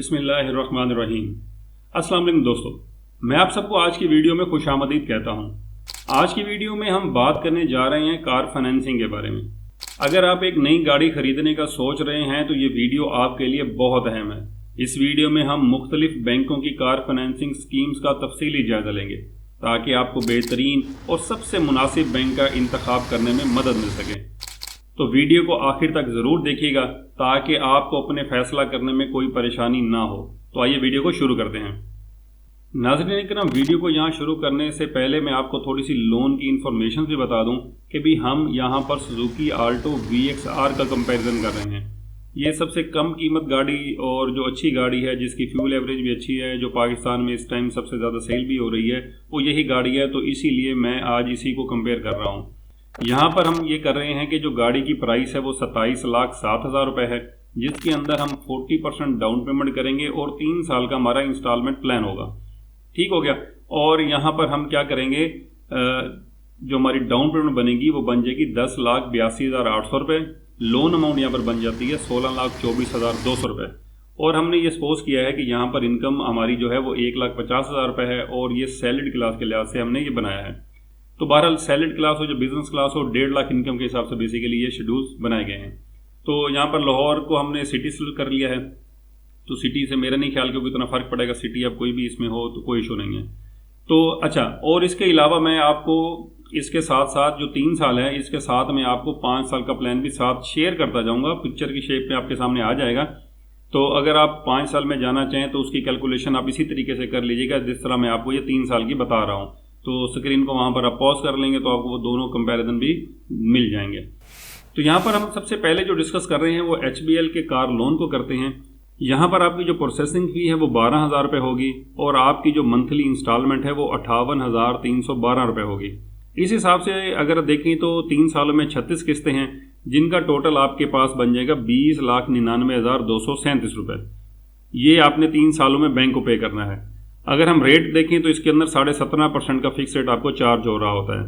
बिस्मिल्लाहिर्रहमानिर्रहीम। अस्सलाम वालेकुम दोस्तों, मैं आप सबको आज की वीडियो में खुशामदीद कहता हूँ। आज की वीडियो में हम बात करने जा रहे हैं कार फाइनेंसिंग के बारे में। अगर आप एक नई गाड़ी खरीदने का सोच रहे हैं तो ये वीडियो आपके लिए बहुत अहम है। इस वीडियो में हम मुख्तलिफ बैंकों की कार फाइनेंसिंग स्कीम्स का तफसीली जायजा लेंगे ताकि आपको बेहतरीन और सबसे मुनासिब बैंक का इंतखाब करने में मदद मिल सके। तो वीडियो को आखिर तक ज़रूर देखिएगा ताकि आपको अपने फैसला करने में कोई परेशानी ना हो। तो आइए वीडियो को शुरू करते हैं। नाज़रीन इकराम, वीडियो को यहाँ शुरू करने से पहले मैं आपको थोड़ी सी लोन की इन्फॉर्मेशन भी बता दूं कि भी हम यहाँ पर सुजुकी आल्टो VXR का कंपैरिजन कर रहे हैं। ये सबसे कम कीमत गाड़ी और जो अच्छी गाड़ी है, जिसकी फ्यूल एवरेज भी अच्छी है, जो पाकिस्तान में इस टाइम सबसे ज़्यादा सेल भी हो रही है, वो यही गाड़ी है। तो इसीलिए मैं आज इसी को कंपेयर कर रहा हूँ। यहाँ पर हम ये कर रहे हैं कि जो गाड़ी की प्राइस है वो 27,07,000 रुपये है, जिसके अंदर हम 40% डाउन पेमेंट करेंगे और 3 साल का हमारा इंस्टॉलमेंट प्लान होगा। ठीक हो गया। और यहाँ पर हम क्या करेंगे, जो हमारी डाउन पेमेंट बनेगी वो बन जाएगी 10,82,800 रुपये। लोन अमाउंट यहाँ पर बन जाती है 16,24,200 रुपये। और हमने ये सपोज किया है कि यहाँ पर इनकम हमारी जो है वो 1,50,000 रुपये है और ये सैलरी क्लास के लिहाज से हमने ये बनाया है। तो बहरहाल सैलरी क्लास हो, जो बिजनेस क्लास हो, 1.5 लाख इनकम के हिसाब से बेसिकली ये शेड्यूल्स बनाए गए हैं। तो यहाँ पर लाहौर को हमने सिटी सेलेक्ट कर लिया है। तो सिटी से मेरा नहीं ख्याल कि इतना फ़र्क पड़ेगा, सिटी अब कोई भी इसमें हो तो कोई इशू नहीं है। तो अच्छा, और इसके अलावा मैं आपको इसके साथ साथ जो 3 साल है, इसके साथ मैं आपको 5 साल का प्लान भी साथ शेयर करता जाऊँगा। पिक्चर की शेप में आपके सामने आ जाएगा। तो अगर आप 5 साल में जाना चाहें तो उसकी कैलकुलेशन आप इसी तरीके से कर लीजिएगा जिस तरह मैं आपको ये 3 साल की बता रहा हूँ। तो स्क्रीन को वहाँ पर आप पॉज कर लेंगे तो आपको वो दोनों कंपैरिजन भी मिल जाएंगे। तो यहाँ पर हम सबसे पहले जो डिस्कस कर रहे हैं वो HBL के कार लोन को करते हैं। यहाँ पर आपकी जो प्रोसेसिंग फ़ी है वो 12,000 रुपये होगी और आपकी जो मंथली इंस्टॉलमेंट है वो 58,312 रुपये होगी। इस हिसाब से अगर देखें तो 3 सालों में 36 किस्तें हैं, जिनका टोटल आपके पास बन जाएगा 20,99,237 रुपये। ये आपने 3 सालों में बैंक को पे करना है। अगर हम रेट देखें तो इसके अंदर 17.5% का फिक्स रेट आपको चार्ज हो रहा होता है।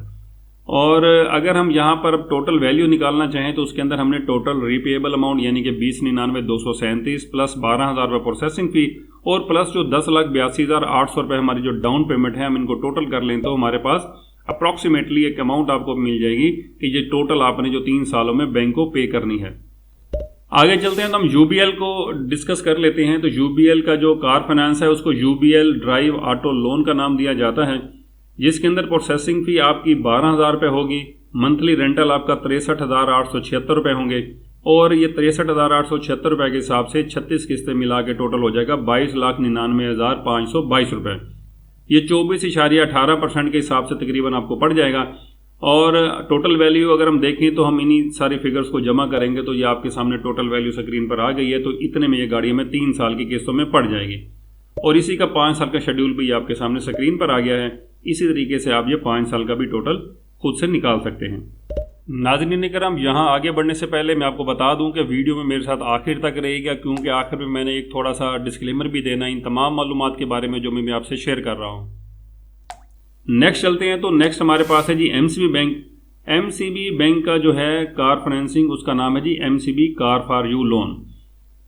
और अगर हम यहाँ पर टोटल वैल्यू निकालना चाहें तो उसके अंदर हमने टोटल रीपेएबल अमाउंट यानी कि 20,99,237 प्लस 12,000 रुपये प्रोसेसिंग फ़ी और प्लस जो 10,82,800 रुपये हमारी जो डाउन पेमेंट है, हम इनको टोटल कर लें तो हमारे पास अप्रॉक्सीमेटली एक अमाउंट आपको मिल जाएगी कि ये टोटल आपने जो 3 सालों में बैंक को पे करनी है। आगे चलते हैं तो हम UBL को डिस्कस कर लेते हैं। तो UBL का जो कार फाइनेंस है उसको UBL ड्राइव ऑटो लोन का नाम दिया जाता है, जिसके अंदर प्रोसेसिंग फ़ी आपकी 12,000 रुपये होगी। मंथली रेंटल आपका 63,876 रुपये होंगे और ये 63,876 रुपये के हिसाब से 36 किस्तें मिला के टोटल हो जाएगा 22,99,522 रुपये। ये 24.18% के हिसाब से तकरीबन आपको पड़ जाएगा। और टोटल वैल्यू अगर हम देखें तो हम इन्हीं सारी फिगर्स को जमा करेंगे तो ये आपके सामने टोटल वैल्यू स्क्रीन पर आ गई है। तो इतने में ये गाड़ी हमें 3 साल की किस्तों में पड़ जाएगी और इसी का 5 साल का शेड्यूल भी आपके सामने स्क्रीन पर आ गया है। इसी तरीके से आप ये 5 साल का भी टोटल खुद से निकाल सकते हैं। नाज़रीन इकराम, यहाँ आगे बढ़ने से पहले मैं आपको बता दूं कि वीडियो में मेरे साथ आखिर तक रहेगा, क्योंकि आखिर में मैंने एक थोड़ा सा डिस्क्लेमर भी देना इन तमाम मालूमात के बारे में जो मैं आपसे शेयर कर रहा हूँ। नेक्स्ट चलते हैं। तो नेक्स्ट हमारे पास है जी MCB बैंक। MCB बैंक का जो है कार फाइनेंसिंग, उसका नाम है जी MCB car for you loan.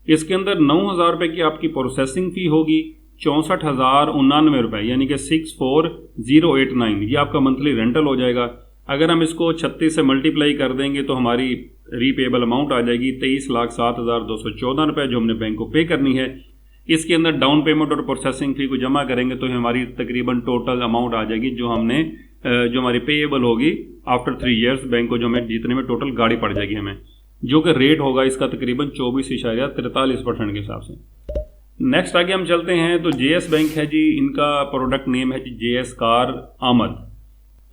इसके अंदर 9,000 रुपये की आपकी प्रोसेसिंग फ़ी होगी, 64,099 रुपये यानी कि 64,089 ये आपका मंथली रेंटल हो जाएगा। अगर हम इसको 36 से मल्टीप्लाई कर देंगे तो हमारी रीपेएबल अमाउंट आ जाएगी 23,07,214 रुपये, जो हमने बैंक को पे करनी है। इसके अंदर डाउन पेमेंट और प्रोसेसिंग फ़ी को जमा करेंगे तो हमारी तकरीबन टोटल अमाउंट आ जाएगी जो हमारी पेएबल होगी आफ्टर 3 ईयर्स बैंक को, जो हमें जितने में टोटल गाड़ी पड़ जाएगी हमें, जो कि रेट होगा इसका तकरीबन 24.43% के हिसाब से। नेक्स्ट आगे हम चलते हैं तो JS बैंक है जी, इनका प्रोडक्ट नेम है जी JS कार आमद।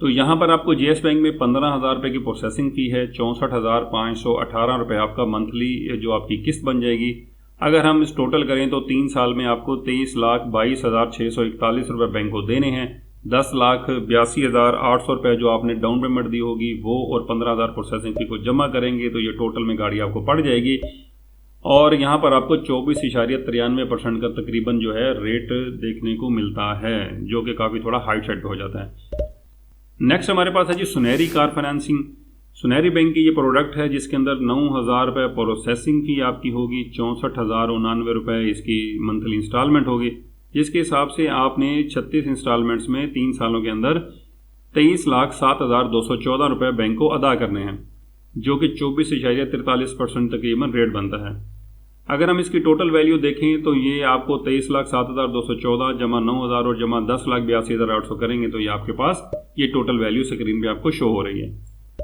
तो यहाँ पर आपको JS बैंक में 15,000 रुपये की प्रोसेसिंग फ़ी है, 64,518 रुपये आपका मंथली जो आपकी किस्त बन जाएगी। अगर हम इस टोटल करें तो 3 साल में आपको 23,22,641 रुपये बैंक को देने हैं। 10,82,800 रुपये जो आपने डाउन पेमेंट दी होगी वो और 15,000 प्रोसेसिंग फ़ी को जमा करेंगे तो ये टोटल में गाड़ी आपको पड़ जाएगी। और यहाँ पर आपको 24.93% का तकरीबन जो है रेट देखने को मिलता है, जो कि काफ़ी थोड़ा हाई साइड हो जाता है। नेक्स्ट हमारे पास है जी सुनहरी कार फाइनेंसिंग। सुनहरी बैंक की ये प्रोडक्ट है जिसके अंदर 9,000 रुपये प्रोसेसिंग फ़ी आपकी होगी, 64,099 रुपये इसकी मंथली इंस्टॉलमेंट होगी, जिसके हिसाब से आपने 36 इंस्टॉलमेंट्स में 3 सालों के अंदर 23,07,214 रुपये बैंक को अदा करने हैं, जो कि 24.43% तकरीबन रेट बनता है। अगर हम इसकी टोटल वैल्यू देखें तो ये आपको 23,07,214 जमा 9,000 और जमा 10,82,800 करेंगे तो ये आपके पास ये टोटल वैल्यू स्क्रीन पे आपको शो हो रही है।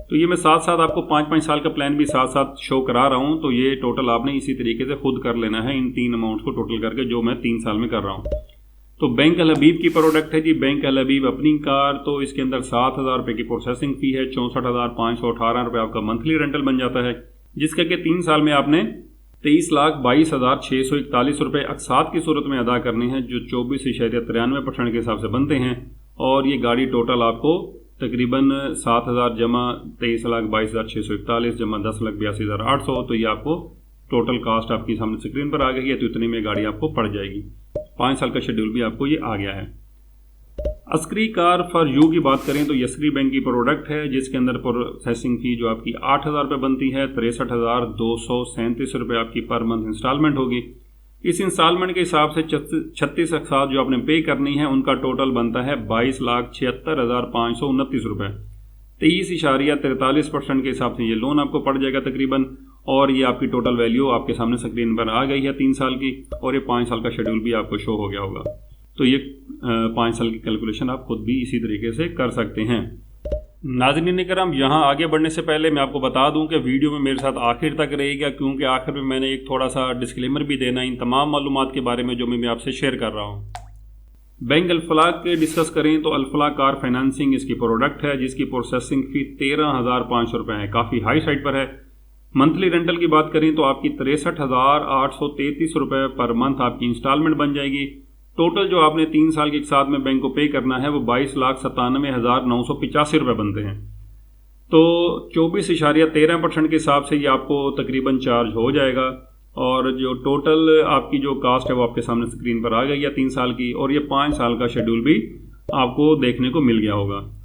तो ये मैं साथ साथ आपको 5-5 साल का प्लान भी साथ साथ शो करा रहा हूँ, तो ये टोटल आपने इसी तरीके से खुद कर लेना है इन 3 अमाउंट्स को टोटल करके, जो मैं 3 साल में कर रहा हूँ। तो बैंक अल हबीब की प्रोडक्ट है जी, बैंक अल हबीब अपनी कार, तो इसके अंदर 7,000 रुपये की प्रोसेसिंग फ़ी है, 64,518 रुपये आपका मंथली रेंटल बन जाता है, जिसका कि 3 साल में आपने 23,22,641 रुपये अकसात की सूरत में अदा करने हैं, जो 24.93% के हिसाब से बनते हैं। और ये गाड़ी टोटल आपको तकरीबन 7,000 जमा 23,22,641 जमा 10,82,800, तो ये आपको टोटल कास्ट आपकी सामने स्क्रीन पर आ गई है। तो इतने में गाड़ी आपको पड़ जाएगी। 5 साल का शेड्यूल भी आपको ये आ गया है। अस्करी कार फॉर यू की बात करें तो अस्करी बैंक की प्रोडक्ट है जिसके अंदर प्रोसेसिंग फ़ी जो आपकी 8,000 रुपये बनती है, 63,237 रुपये आपकी पर मंथ इंस्टॉलमेंट होगी। इस इंस्टॉलमेंट के हिसाब से 36 अकसात जो आपने पे करनी है उनका टोटल बनता है 22,76,529 रुपये। 30.43% के हिसाब से ये लोन आपको पड़ जाएगा तकरीबन। और ये आपकी टोटल वैल्यू आपके सामने स्क्रीन पर आ गई है 3 साल की, और ये 5 साल का शेड्यूल भी आपको शो हो गया होगा। तो ये 5 साल की कैलकुलेशन आप खुद भी इसी तरीके से कर सकते हैं। नाज़रीन करम, यहाँ आगे बढ़ने से पहले मैं आपको बता दूं कि वीडियो में मेरे साथ आखिर तक रहेगा, क्योंकि आखिर में मैंने एक थोड़ा सा डिस्क्लेमर भी देना इन तमाम मालूमात के बारे में जो मैं आपसे शेयर कर रहा हूँ। बैंक अल्फलाह के डिस्कस करें तो अल्फलाह कार फाइनेंसिंग इसकी प्रोडक्ट है जिसकी प्रोसेसिंग फ़ी 13,500 रुपये है, काफ़ी हाई साइड पर है। मंथली रेंटल की बात करें तो आपकी 63,833 रुपये पर मंथ आपकी इंस्टॉलमेंट बन जाएगी। टोटल जो आपने 3 साल के साथ में बैंक को पे करना है वो 22,97,985 रुपये बनते हैं। तो 24.13% के हिसाब से ये आपको तकरीबन चार्ज हो जाएगा। और जो टोटल आपकी जो कास्ट है वो आपके सामने स्क्रीन पर आ गई है 3 साल की, और ये 5 साल का शेड्यूल भी आपको देखने को मिल गया होगा।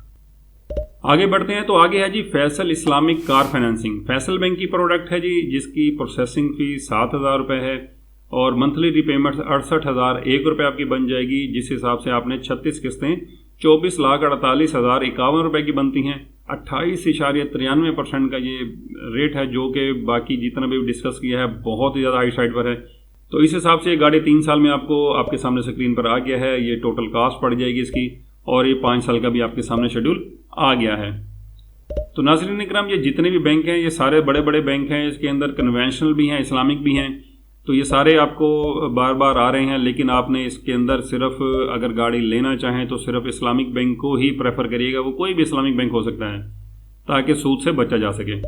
आगे बढ़ते हैं तो आगे है जी Faysal Islamic car financing. Faysal bank की प्रोडक्ट है जी जिसकी प्रोसेसिंग फ़ी 7,000 रुपये है और मंथली रिपेमेंट 68,001 रुपये आपकी बन जाएगी, जिस हिसाब से आपने 36 किस्तें 24,48,051 रुपये की बनती हैं। 28.93% का ये रेट है, जो कि बाकी जितना भी डिस्कस किया है बहुत ही ज़्यादा हाई साइड पर है। तो इस हिसाब से ये गाड़ी 3 साल में आपको आपके सामने स्क्रीन पर आ गया है। ये टोटल कास्ट पड़ जाएगी इसकी, और ये 5 साल का भी आपके सामने शेड्यूल आ गया है। तो नाज़रीन इकराम, ये जितने भी बैंक हैं ये सारे बड़े बड़े बैंक हैं, इसके अंदर कन्वेंशनल भी हैं, इस्लामिक भी हैं। तो ये सारे आपको बार बार आ रहे हैं, लेकिन आपने इसके अंदर सिर्फ अगर गाड़ी लेना चाहें तो सिर्फ इस्लामिक बैंक को ही प्रेफर करिएगा। वो कोई भी इस्लामिक बैंक हो सकता है ताकि सूद से बचा जा सके।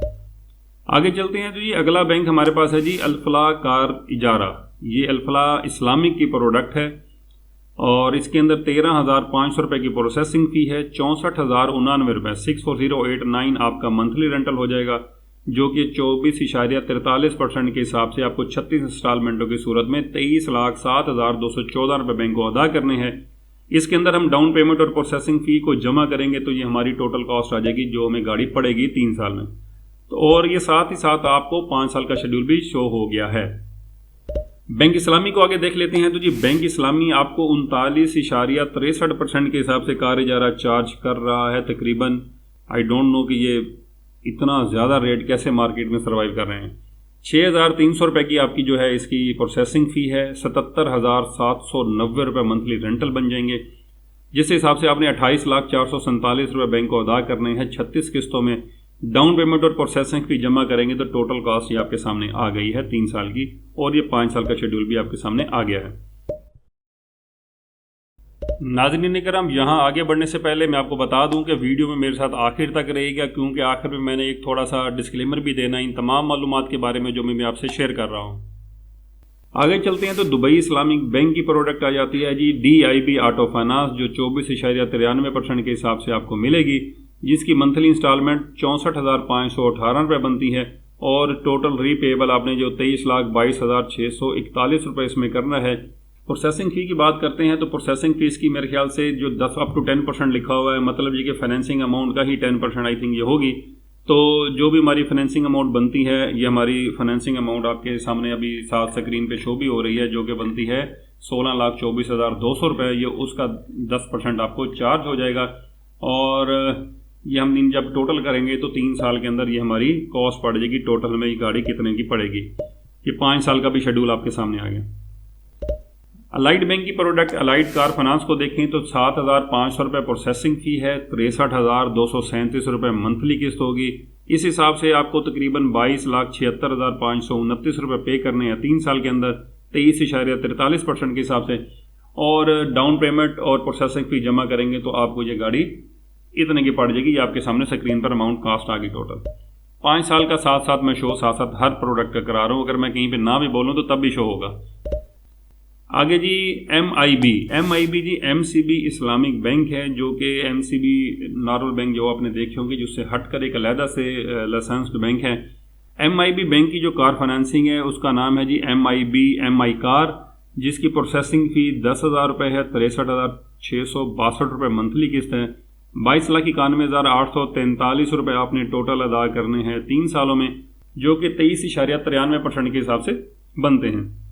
आगे चलते हैं तो ये अगला बैंक हमारे पास है जी अल्फलाह कार इजारा। ये अल्फलाह इस्लामिक की प्रोडक्ट है और इसके अंदर 13,500 रुपये की प्रोसेसिंग फ़ी है, 64,099 रुपये 64089 आपका मंथली रेंटल हो जाएगा, जो कि 24.43% के हिसाब से आपको 36 इंस्टॉलमेंटों की सूरत में 23,07,214 रुपये बैंक को अदा करने हैं। इसके अंदर हम डाउन पेमेंट और प्रोसेसिंग फ़ी को जमा करेंगे तो ये हमारी टोटल कॉस्ट आ जाएगी जो हमें गाड़ी पड़ेगी 3 साल में। तो और ये साथ ही साथ आपको 5 साल का शेड्यूल भी शो हो गया है। बैंक इस्लामी को आगे देख लेते हैं तो जी बैंक इस्लामी आपको 39.63% के हिसाब से कार इजारा चार्ज कर रहा है तकरीबन। आई डोंट नो कि ये इतना ज़्यादा रेट कैसे मार्केट में सर्वाइव कर रहे हैं। 6,300 रुपये की आपकी जो है इसकी प्रोसेसिंग फ़ी है, 77,790 रुपये मंथली रेंटल बन जाएंगे, जिस हिसाब से आपने 28,04,47 रुपये बैंक को अदा करने हैं 36 किस्तों में। डाउन पेमेंट और प्रोसेसिंग फ़ी जमा करेंगे तो टोटल कॉस्ट ये आपके सामने आ गई है 3 साल की, और ये 5 साल का शेड्यूल भी आपके सामने आ गया है। नाज़रीन करम, यहाँ आगे बढ़ने से पहले मैं आपको बता दूं कि वीडियो में मेरे साथ आखिर तक रहेगा, क्योंकि आखिर में मैंने एक थोड़ा सा डिस्क्लेमर भी देना इन तमाम मालूमात के बारे में जो मैं आपसे शेयर कर रहा हूँ। आगे चलते हैं तो दुबई इस्लामिक बैंक की प्रोडक्ट आ जाती है जी DIB ऑटो फाइनेंस, जो 24.93% के हिसाब से आपको मिलेगी, जिसकी मंथली इंस्टॉलमेंट 64,518 रुपये बनती है, और टोटल रीपेबल आपने जो 23,22,641 रुपये इसमें करना है। प्रोसेसिंग फ़ी की बात करते हैं तो प्रोसेसिंग फ़ीस की मेरे ख्याल से जो 10 up to 10% लिखा हुआ है, मतलब ये कि फाइनेंसिंग अमाउंट का ही 10% आई थिंक ये होगी। तो जो भी हमारी फाइनेंसिंग अमाउंट बनती है, ये हमारी फाइनेंसिंग अमाउंट आपके सामने अभी साथ स्क्रीन पे शो भी हो रही है, जो कि बनती है 16,24,200 रुपये। ये उसका 10% आपको चार्ज हो जाएगा और ये हम दिन जब टोटल करेंगे तो 3 साल के अंदर ये हमारी कॉस्ट पड़ जाएगी। टोटल में ये गाड़ी कितने की पड़ेगी, ये 5 साल का भी शेड्यूल आपके सामने आ गया। अलाइड बैंक की प्रोडक्ट अलाइड कार फाइनेंस को देखें तो 7,500 रुपये प्रोसेसिंग फ़ी है, 63,237 रुपये मंथली किस्त होगी। इस हिसाब से आपको तकरीबन 22,76,529 रुपये पे करने हैं 3 साल के अंदर 23.43% के हिसाब से, और डाउन पेमेंट और प्रोसेसिंग फ़ी जमा करेंगे तो आपको ये गाड़ी इतने की पड़ जाएगी। ये आपके सामने स्क्रीन पर अमाउंट कास्ट आ गई टोटल। 5 साल का साथ साथ मैं शो साथ साथ हर प्रोडक्ट का करा रहा हूँ, अगर मैं कहीं पे ना भी बोलूँ तो तब भी शो होगा। आगे जी MIB जी MCB इस्लामिक बैंक है, जो कि MCB नॉर्मल बैंक जो आपने देखे होंगे, जिससे हटकर एक अलहदा से लाइसेंस्ड बैंक है। MIB बैंक की जो कार फाइनेंसिंग है उसका नाम है जी MIB MI कार, जिसकी प्रोसेसिंग फ़ी 10,000 रुपये है, 63,662 रुपये मंथली किस्त है। 22,91,843 रुपये आपने टोटल अदा करने हैं 3 सालों में, जो कि 23.93% के हिसाब से बनते हैं।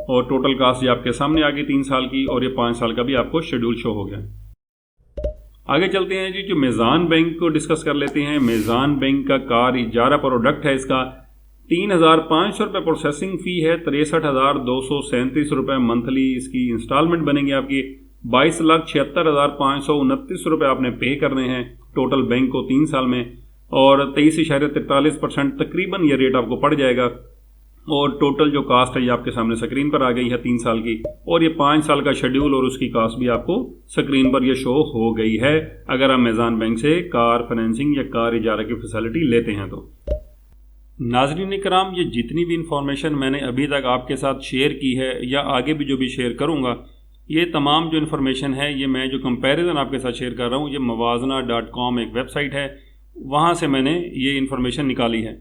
और टोटल कास्ट ये आपके सामने आ गई 3 साल की, और ये 5 साल का भी आपको शेड्यूल शो हो गया। आगे चलते हैं जी, जो मेज़ान बैंक को डिस्कस कर लेते हैं। मेज़ान बैंक का कार इजारा प्रोडक्ट है, इसका 3,500 रुपये प्रोसेसिंग फ़ी है, 63,237 रुपये मंथली इसकी इंस्टॉलमेंट बनेंगी आपकी। 22,76,529 रुपये आपने पे करने हैं टोटल बैंक को 3 साल में, और 23.43% तकरीबन ये रेट आपको पड़ जाएगा। और टोटल जो कास्ट है ये आपके सामने स्क्रीन पर आ गई है 3 साल की, और ये 5 साल का शेड्यूल और उसकी कास्ट भी आपको स्क्रीन पर ये शो हो गई है, अगर आप मेज़ान बैंक से कार फाइनेंसिंग या कार इजारा की फैसिलिटी लेते हैं तो। नाज़रीन इकराम, ये जितनी भी इंफॉर्मेशन मैंने अभी तक आपके साथ शेयर की है या आगे भी जो भी शेयर करूँगा, ये तमाम जो इन्फॉर्मेशन है ये मैं जो कंपैरिजन आपके साथ शेयर कर रहा हूँ, ये mawazana.com एक वेबसाइट है, वहाँ से मैंने ये इन्फॉर्मेशन निकाली है।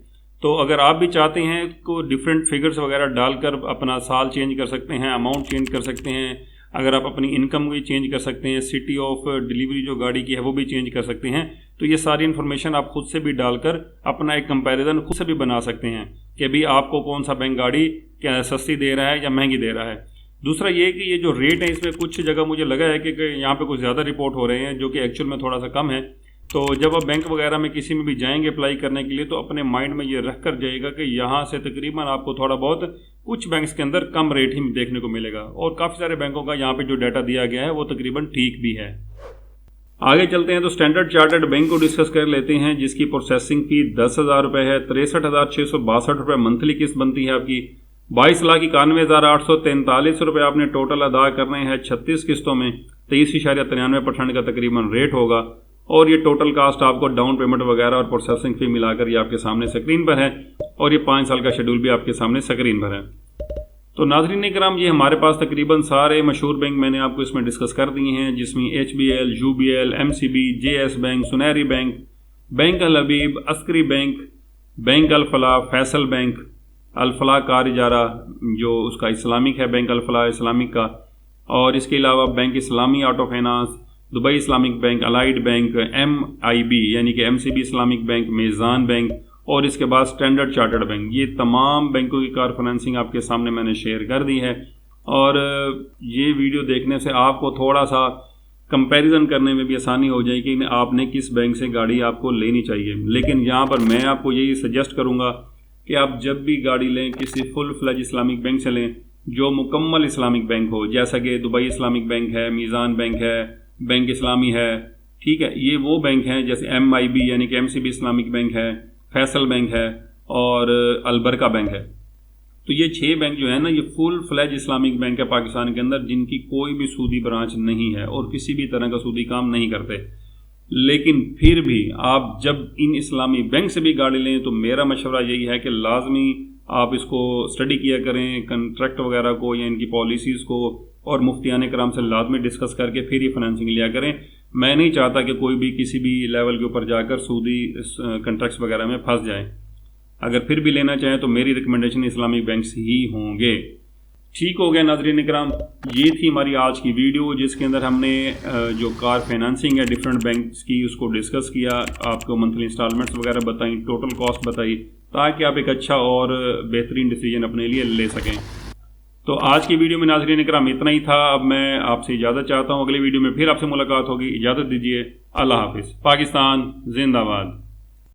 तो अगर आप भी चाहते हैं को डिफरेंट फिगर्स वगैरह डालकर अपना साल चेंज कर सकते हैं, अमाउंट चेंज कर सकते हैं, अगर आप अपनी इनकम भी चेंज कर सकते हैं, सिटी ऑफ डिलीवरी जो गाड़ी की है वो भी चेंज कर सकते हैं। तो ये सारी इन्फॉर्मेशन आप खुद से भी डालकर अपना एक कंपैरिजन खुद से भी बना सकते हैं कि भी आपको कौन सा बैंक गाड़ी क्या सस्ती दे रहा है या महंगी दे रहा है। दूसरा ये कि ये जो रेट है इसमें कुछ जगह मुझे लगा है कि यहाँ पे कुछ ज़्यादा रिपोर्ट हो रहे हैं, जो कि एक्चुअल में थोड़ा सा कम है। तो जब आप बैंक वगैरह में किसी में भी जाएंगे अप्लाई करने के लिए, तो अपने माइंड में ये रख कर जाइएगा कि यहाँ से तकरीबन आपको थोड़ा बहुत कुछ बैंक्स के अंदर कम रेट ही देखने को मिलेगा, और काफ़ी सारे बैंकों का यहाँ पे जो डाटा दिया गया है वो तकरीबन ठीक भी है। आगे चलते हैं तो स्टैंडर्ड चार्टर्ड बैंक को डिस्कस कर लेते हैं, जिसकी प्रोसेसिंग फ़ी 10,000 रुपये है, 63,662 रुपये मंथली किस्त बनती है आपकी। 22,91,843 रुपये आपने टोटल अदा करने हैं 36 किस्तों में, 23.93% का तकरीबन रेट होगा। और ये टोटल कास्ट आपको डाउन पेमेंट वगैरह और प्रोसेसिंग फ़ी मिलाकर ये आपके सामने स्क्रीन पर है, और ये 5 साल का शेड्यूल भी आपके सामने स्क्रीन पर है। तो नाज़रीन इकराम, ये हमारे पास तकरीबन सारे मशहूर बैंक मैंने आपको इसमें डिस्कस कर दिए हैं, जिसमें HBL, UBL, MCB, JS bank, सुनहरी बैंक, बैंक अल हबीब, अस्करी बैंक, बैंक अल फलाह, फैसल बैंक, अल फलाह कार इजारा जो उसका इस्लामिक है, बैंक अल फलाह इस्लामिक का, और इसके अलावा bank Islami auto finance, Dubai Islamic bank, Allied bank, MIB यानी कि MCB Islamic bank, Meezan bank, और इसके बाद स्टैंडर्ड चार्टर्ड बैंक। ये तमाम बैंकों की कार फाइनेंसिंग आपके सामने मैंने शेयर कर दी है, और ये वीडियो देखने से आपको थोड़ा सा कंपैरिजन करने में भी आसानी हो जाएगी कि आपने किस बैंक से गाड़ी आपको लेनी चाहिए। लेकिन यहाँ पर मैं आपको यही सजेस्ट करूँगा कि आप जब भी गाड़ी लें किसी फुल फ्लेज इस्लामिक बैंक से लें, जो मुकम्मल इस्लामिक बैंक हो, जैसा कि दुबई इस्लामिक बैंक है, मीज़ान बैंक है, बैंक इस्लामी है, ठीक है। ये वो बैंक हैं जैसे MIB यानी कि MCB इस्लामिक बैंक है, फैसल बैंक है, और अलबरका बैंक है। तो ये 6 बैंक जो है ना, ये फुल फ्लेज इस्लामिक बैंक है पाकिस्तान के अंदर, जिनकी कोई भी सूदी ब्रांच नहीं है और किसी भी तरह का सूदी काम नहीं करते। लेकिन फिर भी आप जब इन इस्लामी बैंक से भी गाड़ी लें तो मेरा मशवरा यही है कि लाजमी आप इसको स्टडी किया करें, कंट्रैक्ट वगैरह को या इनकी पॉलिसीज़ को, और मुफ्तियान कराम से लाजमी डिस्कस करके फिर ही फाइनेंसिंग लिया करें। मैं नहीं चाहता कि कोई भी किसी भी लेवल के ऊपर जाकर सूदी कंट्रैक्ट्स वगैरह में फंस जाए। अगर फिर भी लेना चाहें तो मेरी रिकमेंडेशन इस्लामिक बैंक्स ही होंगे। ठीक हो गया नाज़रीन इकराम, ये थी हमारी आज की वीडियो जिसके अंदर हमने जो कार फाइनेंसिंग है डिफरेंट बैंक्स की उसको डिस्कस किया, आपको मंथली इंस्टॉलमेंट्स वगैरह बताई, टोटल कॉस्ट बताई, ताकि आप एक अच्छा और बेहतरीन डिसीजन अपने लिए ले सकें। तो आज की वीडियो में नाज़रीन इकराम इतना ही था। अब मैं आपसे इजाज़त चाहता हूँ, अगली वीडियो में फिर आपसे मुलाकात होगी। इजाज़त दीजिए, अल्लाह हाफिज़। पाकिस्तान जिंदाबाद।